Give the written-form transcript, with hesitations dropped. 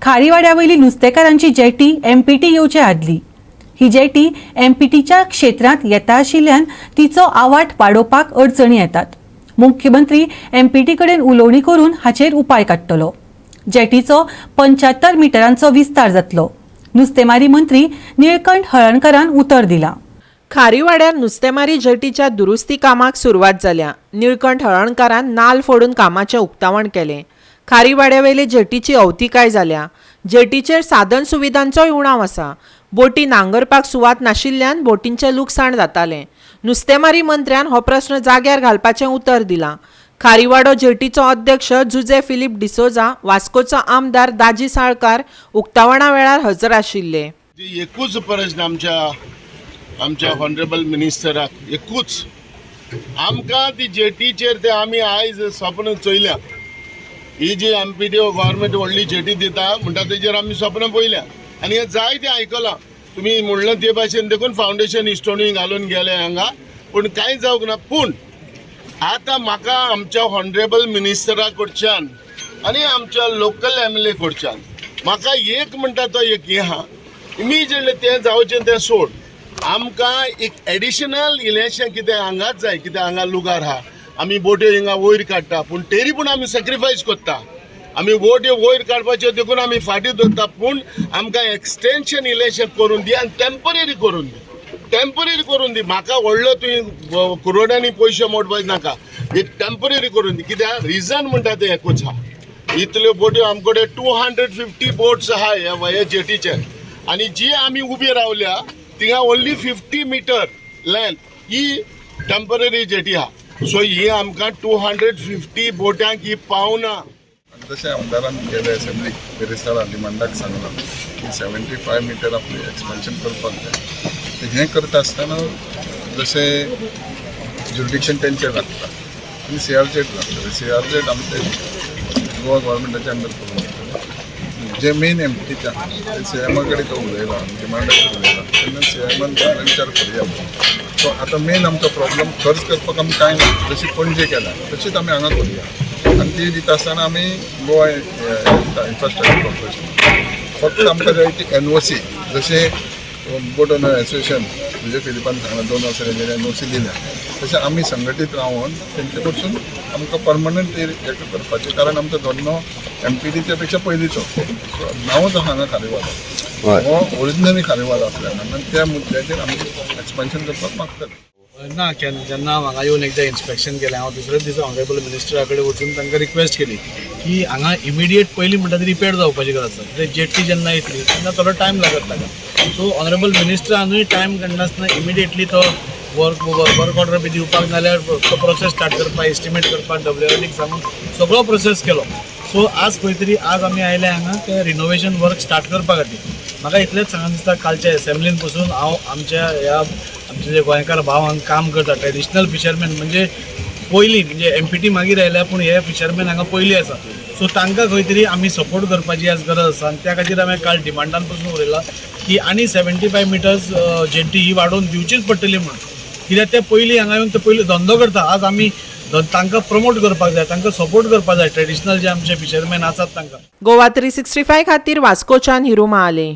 खारीवाड्यावयली नुस्तेकारांची jetty empty येवचे आदली ही jetty एमपीटीच्या क्षेत्रांत येता आशिल्ल्यान तिचो आवाठ वाडोवपाक अडचणी येतात। मुख्यमंत्री एमपीटी कडेन उलोवणी करून हाचेर उपाय काडटलो। जेटीचो 75 मिटरांचो विस्तार जातलो। नुस्तेमारी मंत्री निळकंठ हळर्णकारान उतर दिला। खारीवाड्यार नुस्तेमारी जेटीच्या दुरुस्ती कामाक सुरवात जाल्या। निळकंठ हळर्णकारान नाल फोडून कामाचें उक्तावण केलें। खारीवाड्यावेले जेटीची अवतिकाय जाल्या। जेटीचेर साधन सुविधांचोय उणाव आसा। बोटी नांगरपाक सुवात नाशिल्ल्यान बोटींचें लुकसाण जातालें। नुस्तेमारी मंत्र्यान हो प्रस्न जाग्यार घालपाचें उतर दिलां। खारीवाडो जेटीचो अध्यक्ष जुजे फिलिप डिसोजा, वास्कोचो आमदार दाजी साळकार उक्तावणा वेळार हजर आशिल्ले। एकूच प्रश्न आमच्या हॉनरेबल मिनिस्टराक एकूच आमकां ती जेटीचेर ते आमी आयज स्वप्न चोयल्या। ही जी एमपीडीओ गव्हर्मेंट व्हडली जेटी दिता म्हणटा तेजेर आमी स्वप्न पळयल्या आनी हे जायते आयकलां। तुमी म्हणलं ते भाशेन देखून फावंडेशन स्टोनूय घालून गेले हांगा, पूण कांय जावंक ना। पूण आतां म्हाका आमच्या हॉनरेबल मिनिस्टरा कडच्यान आनी आमच्या लोकल एमएलए कडच्यान म्हाका एक म्हणटा तो एक हे आहा, इमिजिएटली तें जावचें तें सोड। आमकां एक एडिशनल इलेक्शन कितें हांगाच जाय, कितें हांगा लुगार आहा। आमी बोट्यो हिंगा वयर काडटा, पूण तेरी पूण आमी सॅक्रिफायस करता। आमी बोट्यो वयर काडपाच्यो देखून आमी फाटीं दवरता, पूण आमकां एक्सटेंशन इलेक्शन करून दी आनी टेम्पररी करून दी। टेम्पररी करून दी। म्हाका व्हडलो तुवें करोडांनी पयशे मोडपाक नाका, एक टेम्पररी करून दी। कित्याक रिजन म्हणटा ते एकूच आहा, इतल्यो बोट्यो आमकडे 250 बोट्स आहा ह्या जेटीचेर आनी जी आमी उबी रावल्या थिंगा ओन्ली 50 मिटर लेंथ ही टेम्पररी जेटी आहा। सो ही आमकां 250 बोट्यांक ही पावना। जशें आमदारान गेले असेंब्लीक मिनिस्टरान डिमांडाक सांगलां की 75 मिटर आपली एक्सपेन्शन करपाक जाय। हें करता आसतना जशें ज्युरिडिक्शन तेंचेर लागता आनी सीआरजेट लागता। सीआरजेट आमचे गोवा गव्हर्मेंटाच्या अंडर करून जे मेन एमपीच्या ते सीएमा कडेन तो उलयला, डिमांडाचेर उलयला, तेन्ना सीएमान विचार करुया। सो आतां मेन आमकां प्रॉब्लम खर्च करपाक आमी कांय ना, जशी पणजे केला तशीच आमी हांगा करुया। आनी ती दिता आसतना आमी गोवा इन्फ्रास्ट्रक्चर कॉर्पोरेशन फक्त आमकां जाय ती एनओसी, जशें बोट ओनर एसोसिएशन म्हणजे फिलिपान सांगला 2 वर्सां एनओसी दिल्या, तशें आमी संघटीत रावन तेंचे कडसून आमकां परमनंट हें करपाचें। कारण आमचो धंदो एमपीडीच्या पेक्षा पयलींचो, नांवच आसा हांगा खारीवाडा, हो ओरिजिनली खारीवाडा आसल्यान आनी त्या मुद्द्याचेर आमी एक्सपेन्शन करपाक मागतात। ना जेन्ना हांगा येवन एकदां इन्स्पेक्शन केलें, हांव दुसऱ्याच दिसा ऑनरेबल मिनिस्टरा कडेन वचून तांकां रिक्वेस्ट केली की हांगा इमिडिएट पयलीं म्हणटा ती रिपेर जावपाची गरज आसा। कित्याक जेटी जेन्ना येतली तेन्ना थोडो टायम लागत ताका। सो ऑनरेबल मिनिस्टरानूय टायम काडनासतना इमिडिएटली तो वर्क ऑर्डर बी दिवपाक, नाल्यार तो प्रोसेस स्टार्ट करपाक, एस्टिमेट करपाक डब्ल्यूआरडीक सांगून सगळो प्रोसेस केलो। सो आज खंय तरी आज आमी आयले हांगा ते रिनोवेशन वर्क स्टार्ट करपा खातीर। म्हाका इतलेंच सांगून दिसता, कालच्या एसेंब्लीन पसून हांव आमचे जे गोंयकार भाव हांगा काम करता ट्रेडिशनल फिशरमॅन म्हणजे पयलीं म्हणजे एमपीटी मागीर आयल्या, पूण हे फिशरमॅन हांगा पयलीं आसा। सो तांकां खंय तरी आमी सपोर्ट करपाची आज गरज आसा आनी त्या खातीर हांवें काल डिमांडान पसून उलयलां की आनी 75 मिटर्स जेटी ही वाडोवन दिवचीच पडटली म्हणून। कित्याक ते पयलीं हांगा येवन ते पयलीं धंदो करता, आज आमी तांकां प्रमोट करपाक जाय, तांकां सपोर्ट करपाक जाय, ट्रेडिशनल जे आमचे फिशरमॅन आसात तांकां। गोवा 365 खातीर वास्कोच्यान हिरू महाले।